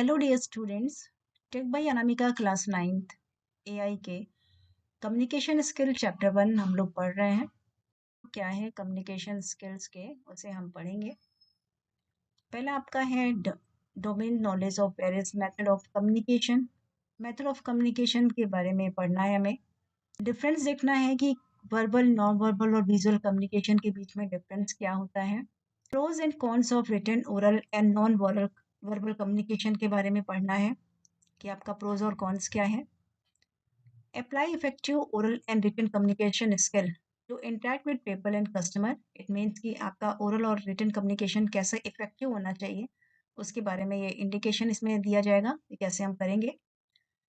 Hello dear students, tech by Anamika class 9th AI के communication skill chapter 1 हम लोग पढ़ रहे हैं। क्या है कम्युनिकेशन स्किल्स के उसे हम पढ़ेंगे। पहला आपका है domain knowledge of various method of communication. Method of communication के बारे में पढ़ना है हमें। डिफरेंस देखना है कि वर्बल, नॉन वर्बल और विजुअल कम्युनिकेशन के बीच में डिफरेंस क्या होता है। Pros and cons of written, oral and non verbal communication के बारे में पढ़ना है कि आपका प्रोज और कॉन्स क्या है। Apply effective oral and written communication skill to interact with people and customer. It means कि आपका ओरल और रिटन कम्युनिकेशन कैसे इफेक्टिव होना चाहिए, उसके बारे में ये इंडिकेशन इसमें दिया जाएगा कि कैसे हम करेंगे।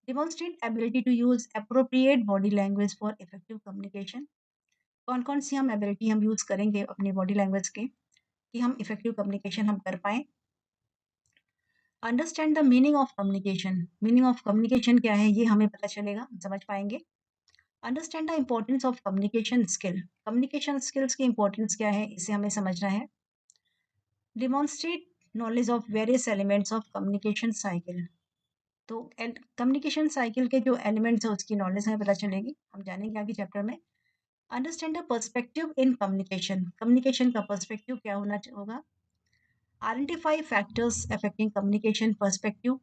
Demonstrate ability to use appropriate body language for effective communication. कौन कौन सी हम एबिलिटी हम यूज़ करेंगे अपनी बॉडी लैंग्वेज के कि हम इफेक्टिव कम्युनिकेशन हम कर पाएँ। Understand the meaning of communication. Meaning of communication क्या है ये हमें पता चलेगा, समझ पाएंगे। Understand the importance of communication skill. Communication skills की इंपॉर्टेंस क्या है इसे हमें समझना है। Demonstrate knowledge of various elements of communication cycle. तो कम्युनिकेशन साइकिल के जो एलिमेंट्स है उसकी नॉलेज हमें पता चलेगी, हम जानेंगे आगे चैप्टर में। Understand the perspective in communication. Communication का पर्सपेक्टिव क्या होगा। Identify factors affecting communication perspective,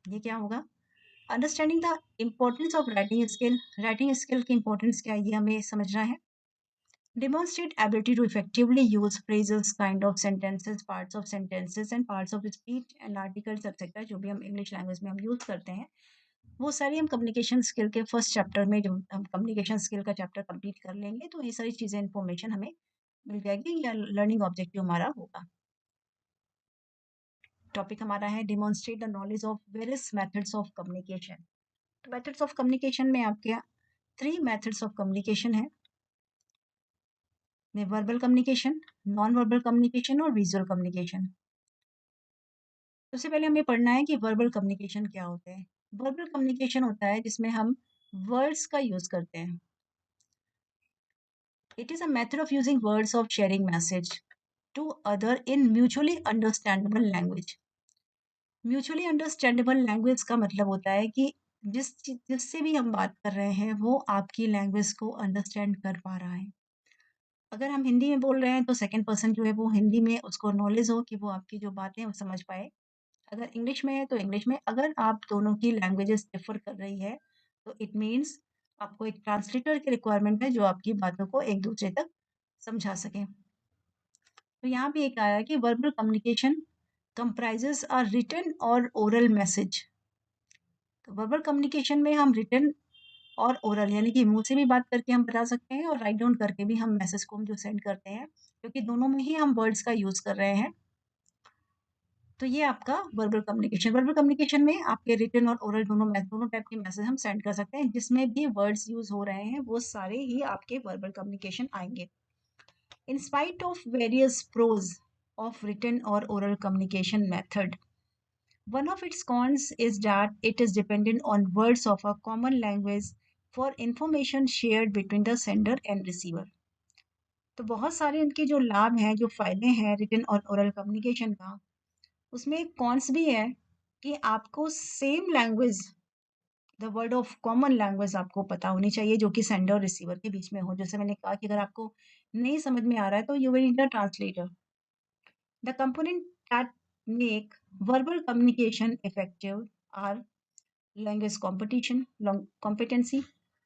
ये क्या होगा। Understanding the importance of writing skill. Writing skill की इंपॉर्टेंस क्या है ये हमें समझना है। Demonstrate ability to effectively use phrases, kind of sentences, parts of sentences and parts of speech and articles etc. जो भी हम इंग्लिश लैंग्वेज में हम यूज करते हैं वो सारी हम कम्युनिकेशन स्किल के फर्स्ट चैप्टर में, जो हम कम्युनिकेशन स्किल का चैप्टर कंप्लीट कर लेंगे तो ये सारी चीज़ें इन्फॉर्मेशन हमें मिल जाएगी या लर्निंग ऑब्जेक्टिव हमारा होगा। टॉपिक हमारा है demonstrate the knowledge of various methods of communication. तो मेथड्स ऑफ कम्युनिकेशन में आपके 3 मेथड्स ऑफ कम्युनिकेशन है, verbal communication, non verbal communication और विजुअल कम्युनिकेशन। सबसे पहले हमें पढ़ना है कि वर्बल कम्युनिकेशन क्या होते हैं। वर्बल कम्युनिकेशन होता है जिसमें हम वर्ड्स का यूज करते हैं। It is a method of using words of sharing message to other in mutually understandable language. Mutually understandable language का मतलब होता है कि जिससे भी हम बात कर रहे हैं वो आपकी लैंग्वेज को अंडरस्टैंड कर पा रहा है। अगर हम हिंदी में बोल रहे हैं तो सेकंड पर्सन जो है वो हिंदी में उसको नॉलेज हो कि वो आपकी जो बातें हैं वो समझ पाए। अगर इंग्लिश में है तो इंग्लिश में। अगर आप दोनों की लैंग्वेजेस डिफर कर रही है तो इट मीन्स आपको एक ट्रांसलेटर की रिक्वायरमेंट है जो आपकी बातों को एक दूसरे तक समझा सके। तो यहाँ पे एक आया कि verbal communication comprises a written और ओरल मैसेज। तो वर्बल कम्युनिकेशन में हम रिटन और ओरल यानी कि मुंह से भी बात करके हम बता सकते हैं और राइट डाउन करके भी हम मैसेज को हम जो सेंड करते हैं, क्योंकि दोनों में ही हम वर्ड्स का यूज़ कर रहे हैं। तो ये आपका वर्बल कम्युनिकेशन। वर्बल कम्युनिकेशन में आपके रिटन और ओरल दोनों टाइप के मैसेज हम सेंड कर सकते हैं। जिसमें भी वर्ड्स यूज़ हो रहे हैं वो सारे ही आपके वर्बल कम्युनिकेशन आएंगे। In spite of various pros of written और oral communication method, one of its cons is that it is dependent on words of a common language for information shared between the sender and receiver. तो बहुत सारे इनके जो लाभ हैं, जो फ़ायदे हैं रिटन और ओरल कम्युनिकेशन का, उसमें एक कॉन्स भी है कि आपको same language, the word of common language आपको पता होनी चाहिए जो कि सेंडर और रिसीवर के बीच में हो। जैसे मैंने कहा कि अगर आपको नहीं समझ में आ रहा है तो you will need a translator. The component that make verbal communication effective are language competition competency.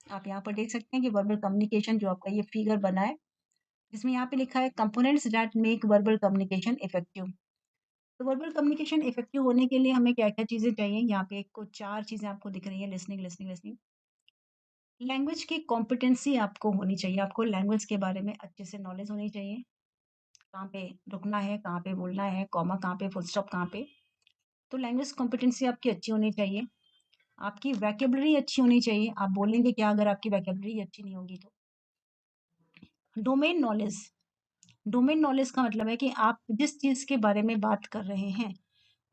आप यहाँ पर देख सकते हैं कि वर्बल कम्युनिकेशन जो आपका ये फिगर बना है जिसमें यहाँ पे लिखा है components that make verbal communication effective. तो वर्बल कम्युनिकेशन इफेक्टिव होने के लिए हमें क्या क्या चीज़ें चाहिए, यहाँ पे एक को 4 चीज़ें आपको दिख रही है। Listening listening listening. लैंग्वेज की कॉम्पिटेंसी आपको होनी चाहिए, आपको लैंग्वेज के बारे में अच्छे से नॉलेज होनी चाहिए। कहाँ पे रुकना है, कहाँ पे बोलना है, कॉमा कहाँ पे, फुल स्टॉप कहाँ पे। तो लैंग्वेज कॉम्पिटेंसी आपकी अच्छी होनी चाहिए। आपकी वैकेबलरी अच्छी होनी चाहिए। आप बोलेंगे क्या अगर आपकी वैकेबलरी अच्छी नहीं होगी तो। Domain knowledge. डोमेन नॉलेज का मतलब है कि आप जिस चीज़ के बारे में बात कर रहे हैं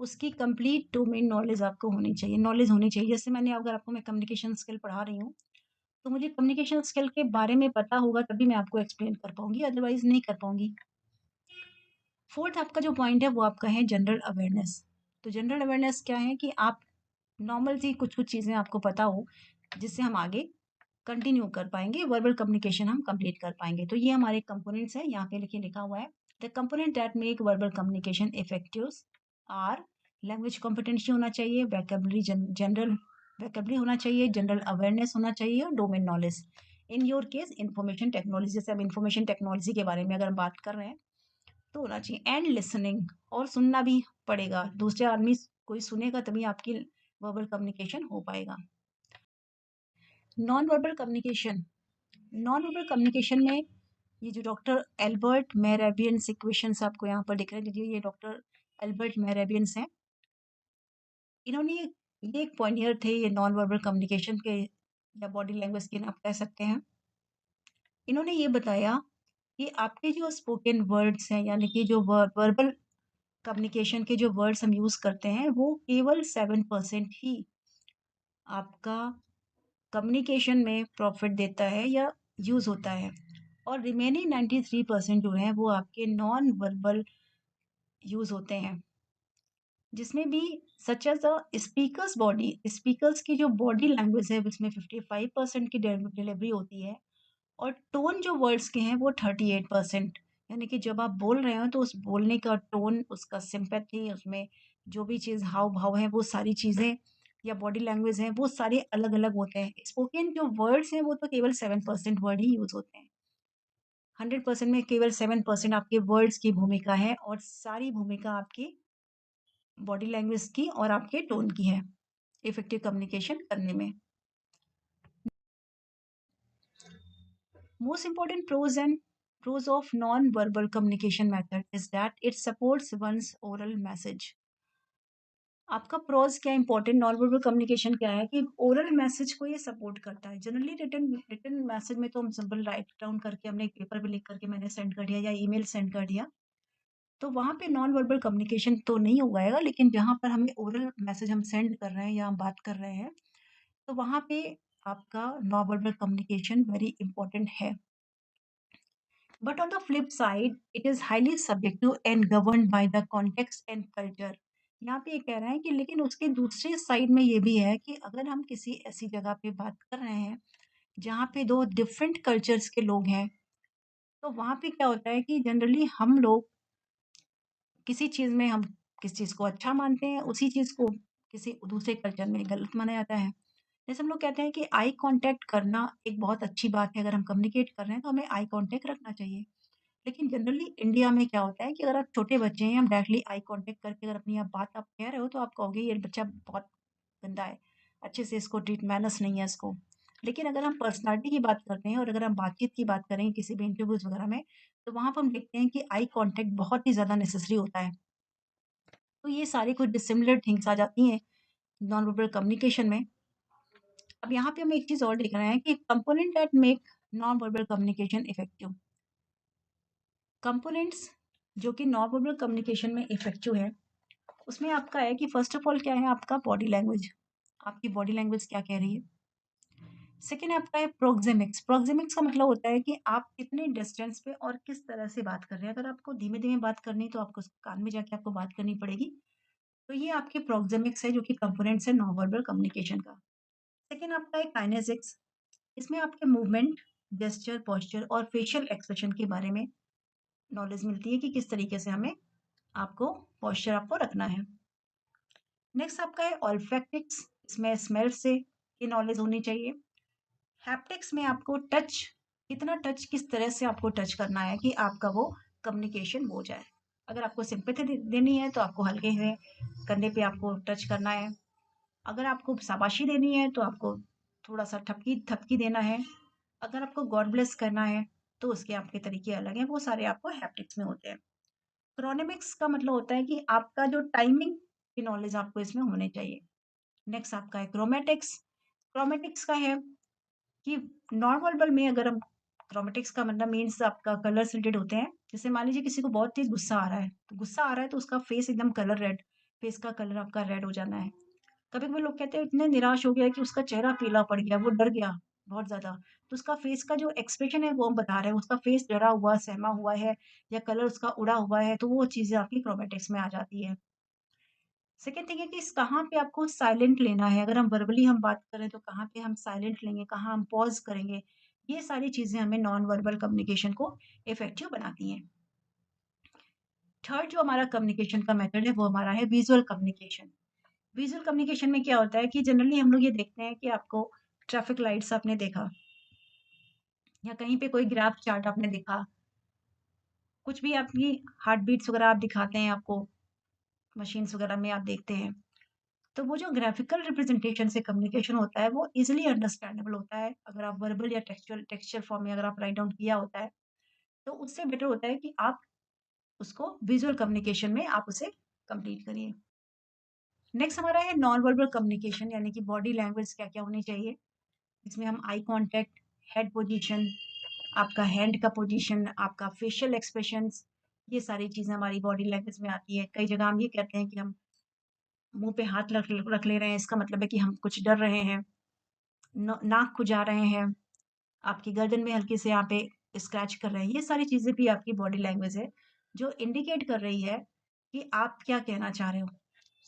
उसकी कंप्लीट डोमेन नॉलेज आपको होनी चाहिए, नॉलेज होनी चाहिए। जैसे मैंने अगर आपको मैं कम्युनिकेशन स्किल पढ़ा रही हूँ तो मुझे कम्युनिकेशन स्किल के बारे में पता होगा तभी मैं आपको एक्सप्लेन कर पाऊंगी, अदरवाइज नहीं कर पाऊंगी। फोर्थ आपका जो पॉइंट है वो आपका है जनरल अवेयरनेस। तो जनरल अवेयरनेस क्या है कि आप नॉर्मल सी कुछ-कुछ चीज़ें आपको पता हो, जिससे हम आगे कंटिन्यू कर पाएँगे, वर्बल कम्युनिकेशन हम कंप्लीट कर पाएँगे। तो ये हमारे कंपोनेंट्स हैं, यहाँ पे देखिए लिखा हुआ है, the component that make verbal communication effective are language competency होना चाहिए, जनरल वोकैब्युलरी होना चाहिए, जनरल अवेयरनेस होना चाहिए और domain knowledge. In your case information technology, जैसे अब इन्फॉर्मेशन टेक्नोलॉजी के बारे में अगर हम बात कर रहे हैं, तो होना चाहिए एंड लिसनिंग, और सुनना भी पड़ेगा। दूसरे आदमी कोई सुनेगा तभी आपकी वर्बल कम्युनिकेशन हो पाएगा। Non verbal communication, non verbal communication में ये जो डॉक्टर एल्बर्ट मेहराबियंस इक्वेशंस आपको यहाँ पर दिख रहे हैं, ये डॉक्टर एल्बर्ट मेहराबियंस हैं। इन्होंने ये एक पॉइनियर थे ये नॉन वर्बल कम्युनिकेशन के, या बॉडी लैंग्वेज के आप कह सकते हैं। इन्होंने ये बताया कि आपके जो स्पोकन वर्ड्स हैं, यानी कि जो वर्बल कम्युनिकेशन के जो वर्ड्स हम यूज़ करते हैं, वो केवल 7% ही आपका कम्युनिकेशन में प्रॉफ़िट देता है या यूज़ होता है, और रिमेनिंग 93% जो हैं, वो आपके नॉन वर्बल यूज़ होते हैं। जिसमें भी such as speakers body, speakers की जो बॉडी लैंग्वेज है, उसमें 55% की डिलीवरी होती है, और टोन जो वर्ड्स के हैं वो 38%। यानी कि जब आप बोल रहे हो तो उस बोलने का टोन, उसका सिंपैथी, उसमें जो भी चीज़ हाव-भाव है, वो सारी चीज़ें या बॉडी लैंग्वेज है, वो सारे अलग-अलग होते हैं। स्पोकन जो वर्ड्स हैं वो तो केवल 7% वर्ड ही यूज़ होते हैं। 100% में केवल 7% आपके वर्ड्स की भूमिका है, और सारी भूमिका आपकी बॉडी लैंग्वेज की और आपके टोन की है, इफेक्टिव कम्युनिकेशन करने में। Most important pros of non-verbal communication method is that it supports one's oral message. आपका प्रोज क्या इंपॉर्टेंट नॉन वर्बल कम्युनिकेशन क्या है कि ओरल मैसेज को ये सपोर्ट करता है। जनरली रिटन रिटन मैसेज में तो हम सिंपल राइट डाउन करके, हमने एक पेपर पे लिख करके मैंने सेंड कर दिया या ईमेल सेंड कर दिया, तो वहाँ पे नॉन वर्बल कम्युनिकेशन तो नहीं हो पाएगा। लेकिन जहाँ पर हमें ओरल मैसेज हम सेंड कर रहे हैं या हम बात कर रहे हैं, तो वहाँ पे आपका non verbal communication very important है। But on the flip side, it is highly subjective and governed by the context and culture. यहाँ पे ये कह रहे हैं कि लेकिन उसके दूसरे साइड में ये भी है कि अगर हम किसी ऐसी जगह पे बात कर रहे हैं जहाँ पे दो डिफरेंट कल्चर्स के लोग हैं, तो वहाँ पे क्या होता है कि जनरली हम लोग किसी चीज़ में हम किसी चीज़ को अच्छा मानते हैं, उसी चीज़ को किसी दूसरे कल्चर में गलत माना जाता है। जैसे हम लोग कहते हैं कि आई कांटेक्ट करना एक बहुत अच्छी बात है, अगर हम कम्युनिकेट कर रहे हैं तो हमें आई कांटेक्ट रखना चाहिए। लेकिन जनरली इंडिया में क्या होता है कि अगर आप छोटे बच्चे हैं, हम डायरेक्टली आई कांटेक्ट करके अगर अपनी आप बात आप कह रहे हो, तो आप कहोगे ये बच्चा बहुत गंदा है, अच्छे से इसको ट्रीट, मैनर्स नहीं है इसको। लेकिन अगर हम पर्सनैलिटी की बात करते हैं और अगर हम बातचीत की बात करें किसी भी इंटरव्यूज़ वगैरह में, तो वहाँ पर हम देखते हैं कि आई कांटेक्ट बहुत ही ज़्यादा नेसेसरी होता है। तो ये सारी कुछ डिसिमिलर थिंग्स आ जाती हैं नॉन वर्बल कम्युनिकेशन में। अब यहाँ पे हम एक चीज़ और देख रहे हैं कि component that make non verbal communication effective. Components जो कि नॉन वर्बल कम्युनिकेशन में इफेक्टिव है, उसमें आपका है कि फर्स्ट ऑफ ऑल क्या है आपका बॉडी लैंग्वेज, आपकी बॉडी लैंग्वेज क्या कह रही है। सेकेंड आपका है प्रोक्सेमिक्स। प्रोक्सेमिक्स का मतलब होता है कि आप कितने डिस्टेंस पे और किस तरह से बात कर रहे हैं। अगर आपको धीमे धीमे बात करनी है तो आपको कान में जाके आपको बात करनी पड़ेगी। तो ये आपके प्रोक्सेमिक्स है जो कि कंपोनेंट्स है नॉन वर्बल कम्युनिकेशन का। सेकेंड आपका है काइनेसिक्स। इसमें आपके मूवमेंट, जेस्चर, पोस्चर और फेशियल एक्सप्रेशन के बारे में नॉलेज मिलती है कि किस तरीके से हमें आपको पोस्चर आपको रखना है। नेक्स्ट आपका है ऑल्फैक्टिक्स। इसमें स्मेल से की नॉलेज होनी चाहिए। हैप्टिक्स में आपको टच, कितना टच, किस तरह से आपको टच करना है कि आपका वो कम्युनिकेशन हो जाए। अगर आपको सिंपैथी देनी है तो आपको हल्के से कंधे पे आपको टच करना है। अगर आपको शाबाशी देनी है तो आपको थोड़ा सा ठपकी थपकी देना है। अगर आपको गॉड ब्लेस करना है तो उसके आपके तरीके अलग हैं, वो सारे आपको हैप्टिक्स में होते हैं। क्रोनेमिक्स का मतलब होता है कि आपका जो टाइमिंग की नॉलेज आपको इसमें होनी चाहिए। नेक्स्ट आपका है क्रोमैटिक्स। क्रोमैटिक्स का है कि नॉन वर्बल में अगर हम, क्रोमैटिक्स का मतलब मीन्स आपका कलर से रिलेटेड होते हैं। जैसे मान लीजिए किसी को बहुत तेज गुस्सा आ रहा है, तो गुस्सा आ रहा है तो उसका फेस एकदम कलर रेड, फेस का कलर आपका रेड हो जाना है। कभी-कभी लोग कहते हैं इतने निराश हो गया कि उसका चेहरा पीला पड़ गया, वो डर गया बहुत ज़्यादा। तो उसका फेस का जो एक्सप्रेशन है वो हम बता रहे हैं, उसका फेस डरा हुआ, सहमा हुआ है या कलर उसका उड़ा हुआ है, तो वो चीज़ें आपकी क्रोमैटिक्स में आ जाती है। सेकंड थिंग है कि कहाँ पे आपको साइलेंट लेना है। अगर हम वर्बली हम बात करें तो कहाँ पे हम साइलेंट लेंगे, कहाँ हम पॉज़ करेंगे। ये सारी चीज़ें हमें नॉन वर्बल कम्युनिकेशन को इफ़ेक्टिव बनाती हैं। थर्ड जो हमारा कम्युनिकेशन का मेथड है वो हमारा है विज़ुअल कम्युनिकेशन। विज़ुअल कम्युनिकेशन में क्या होता है कि जनरली हम लोग ये देखते हैं कि आपको ट्रैफ़िक लाइट्स आपने देखा या कहीं पे कोई ग्राफ चार्ट आपने देखा, कुछ भी आपकी हार्ट बीट्स वग़ैरह आप दिखाते हैं आपको, मशीन्स वग़ैरह में आप देखते हैं। तो वो जो ग्राफ़िकल रिप्रेज़ेंटेशन से कम्युनिकेशन होता है, वो ईज़िली अंडरस्टैंडेबल होता है। अगर आप वर्बल या टेक्सचुअल फॉर्म में अगर आप राइट डाउन किया होता है, तो उससे बेटर होता है कि आप उसको विज़ुअल कम्युनिकेशन में आप उसे कंप्लीट करिए। नेक्स्ट हमारा है नॉन वर्बल कम्युनिकेशन यानी कि बॉडी लैंग्वेज क्या-क्या होनी चाहिए। इसमें हम आई कॉन्टैक्ट, हेड पोजीशन, आपका हैंड का पोजीशन, आपका फेशियल एक्सप्रेशंस, ये सारी चीज़ें हमारी बॉडी लैंग्वेज में आती है। कई जगह हम ये कहते हैं कि हम मुँह पे हाथ रख रख ले रहे हैं, इसका मतलब है कि हम कुछ डर रहे हैं। न नाक खुजा रहे हैं, आपकी गर्दन में हल्के से यहाँ पे स्क्रैच कर रहे हैं। ये सारी चीज़ें भी आपकी बॉडी लैंग्वेज है, जो इंडिकेट कर रही है कि आप क्या कहना चाह रहे हो।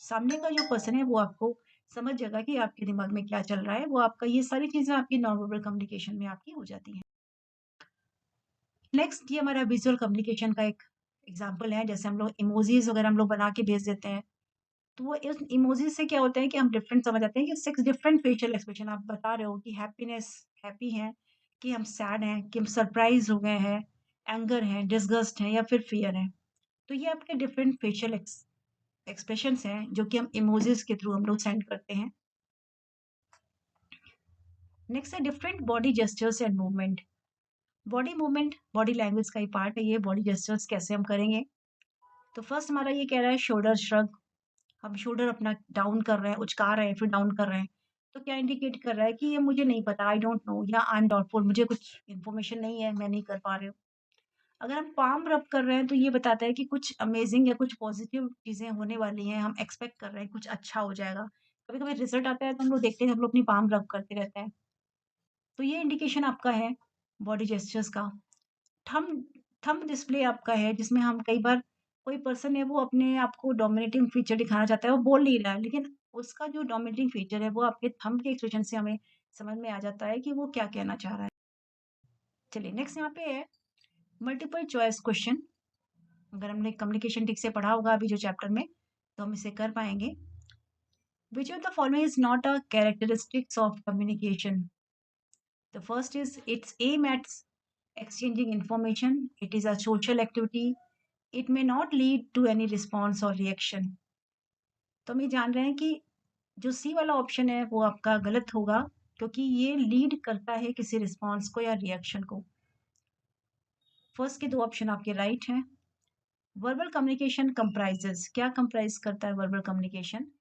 सामने का जो पर्सन है वो आपको समझ जाएगा कि आपके दिमाग में क्या चल रहा है, वो आपका ये सारी चीज़ें आपकी नॉन वर्बल कम्युनिकेशन में आपकी हो जाती हैं। नेक्स्ट ये हमारा विज़ुअल कम्युनिकेशन का एक एग्ज़ाम्पल है, जैसे हम लोग इमोजीज़ वगैरह हम लोग बना के भेज देते हैं। तो वो इस इमोजी से क्या होता है कि हम डिफरेंट समझ आते हैं कि 6 डिफरेंट फेशियल एक्सप्रेशन आप बता रहे हो कि हैप्पीनेस हैप्पी हैं, कि हम सैड हैं, कि हम सरप्राइज़ हो गए हैं, एंगर है, डिसगस्ट है या फिर फ़ियर है। तो ये आपके डिफरेंट फेशियल एक्सप्रेशंस हैं जो कि हम इमोजीज़ के थ्रू हम लोग सेंड करते हैं। नेक्स्ट है different body gestures and movement. Body movement body language का ही पार्ट है ये, बॉडी जेस्चर्स कैसे हम करेंगे। तो फर्स्ट हमारा ये कह रहा है शोल्डर श्रग, हम शोल्डर अपना डाउन कर रहे हैं, उचका रहे हैं, फिर डाउन कर रहे हैं। तो क्या इंडिकेट कर रहा है कि ये मुझे नहीं पता, आई डोंट नो या आई एम डाउटफुल, मुझे कुछ इन्फॉर्मेशन नहीं है, मैं नहीं कर पा रही हूँ। अगर हम पाम रब कर रहे हैं तो ये बताता है कि कुछ अमेज़िंग या कुछ पॉज़िटिव चीज़ें होने वाली हैं, हम एक्सपेक्ट कर रहे हैं कुछ अच्छा हो जाएगा। कभी-कभी रिज़ल्ट आता है तो हम लोग देखते हैं, हम लोग अपनी पाम रब करते रहते हैं। तो ये इंडिकेशन आपका है बॉडी जेस्चर्स का। थंब थंब डिस्प्ले आपका है जिसमें हम कई बार कोई पर्सन है वो अपने आप को डोमिनेटिंग फीचर दिखाना चाहता है, वो बोल नहीं रहा है लेकिन उसका जो डोमिनेटिंग फीचर है वो आपके थंब के एक्सप्रेशन से हमें समझ में आ जाता है कि वो क्या कहना चाह रहा है। चलिए नेक्स्ट यहाँ पे है मल्टीपल चॉइस क्वेश्चन। अगर हमने कम्युनिकेशन ठीक से पढ़ा होगा अभी जो चैप्टर में तो हम इसे कर पाएंगे। Which of the following is not a characteristics of communication. The first is its aim at exchanging information, it is a social activity, it may not lead to any response or reaction। तो हम ये जान रहे हैं कि जो सी वाला option है वो आपका गलत होगा क्योंकि ये लीड करता है किसी रिस्पॉन्स को या रिएक्शन को। फर्स्ट के दो ऑप्शन आपके राइट हैं। वर्बल कम्युनिकेशन कंप्राइजेस, क्या कंप्राइज करता है वर्बल कम्युनिकेशन।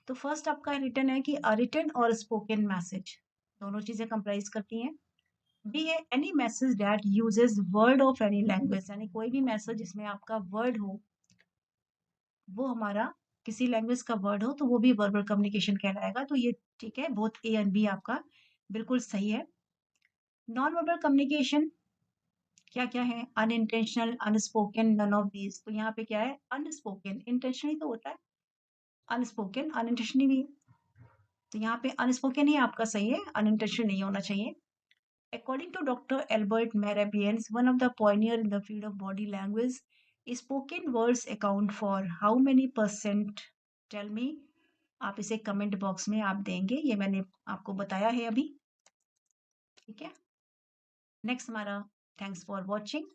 तो फर्स्ट आपका रिटर्न है कि अ रिटन और स्पोकन मैसेज, दोनों चीजें कंप्राइज करती हैं। बी है any message that uses word of any language, यानी कोई भी मैसेज जिसमें आपका वर्ड हो, वो हमारा किसी लैंग्वेज का वर्ड हो तो वो भी वर्बल कम्युनिकेशन कहलाएगा। तो ये ठीक है, बोथ ए एंड बी आपका बिल्कुल सही है। नॉन वर्बल कम्युनिकेशन क्या क्या है, unintentional, unspoken, none of these. तो यहाँ पे क्या है, अनस्पोकन, इंटेंशनली तो होता है, अनस्पोकन अनइंटेंशनली भी। तो यहाँ पे अनस्पोकन ही आपका सही है, अनइंटेंशनल नहीं होना चाहिए। According to Dr. Albert Mehrabians, one of the pioneer in the field of body language, spoken words account for how many percent? Tell me. आप इसे कमेंट बॉक्स में आप देंगे, ये मैंने आपको बताया है अभी। ठीक है, नेक्स्ट हमारा thanks for watching.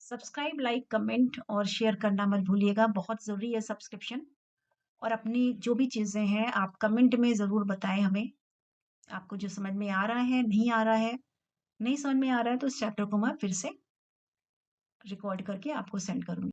Subscribe, like, comment और शेयर करना मत भूलिएगा, बहुत ज़रूरी है सब्सक्रिप्शन। और अपनी जो भी चीज़ें हैं आप कमेंट में ज़रूर बताएं हमें, आपको जो समझ में आ रहा है, नहीं आ रहा है, नहीं समझ में आ रहा है तो इस चैप्टर को मैं फिर से रिकॉर्ड करके आपको सेंड करूँगी।